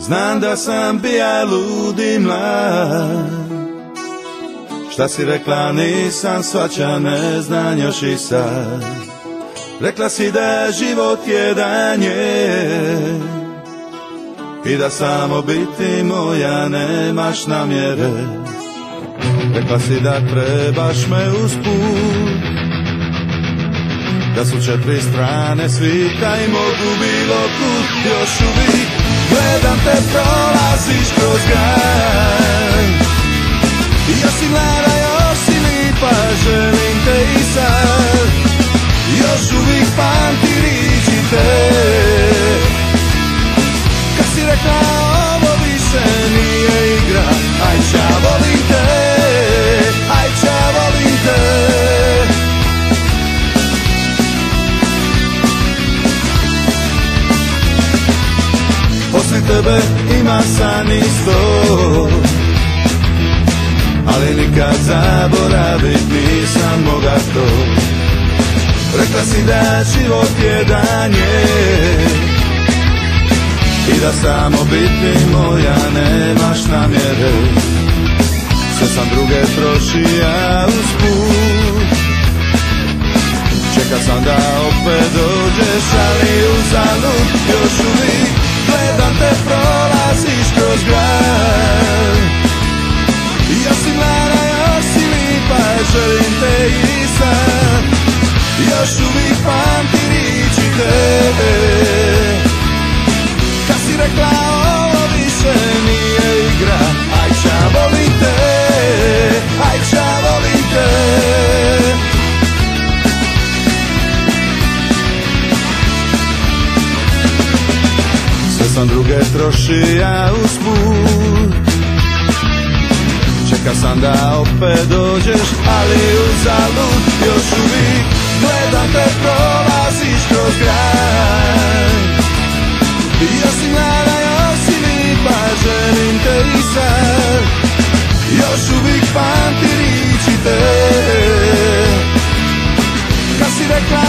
Znam da sam bija ludi mlad. Šta si rekla nisam svaća, ne znam još i sad. Rekla si da život jedan je i da samo biti moja nemaš namjere. Rekla si da trebaš me usput, da su četiri strane svita i mogu bilo kud. Još uvijek gledam te, prolaziš kroz grad. Još si mlada, još si lipa, želim te i sad. Još uvijek pamti riječi te, kad si rekla ovo više nije igra. Aj ča volim te, aj ča volim te. Poslije tebe ima san isto, ali nikad zaboravit nisam moga to. Rekla si da život jedan je i da samo biti moja nemaš namjere. Sve sam druge trošija usput, čeka sam da opet dođeš, ali uzalud. Još uvijek gledam te, prolaziš kroz grad. Još si mlada, još si lipa, želim te i sad. Još uvijek pamti riječi tebe, kad si rekla ovo više nije igra. Aj ča volim te, aj ča volim te. Sve sam druge trošija usput, čeka sam da opet dođeš, ali uzalud. Još uvijek gledam te, prolaziš kroz grad. Još si mlada, još si lipa, želim te i sad. Još uvijek pamti riječi te, kad si rekla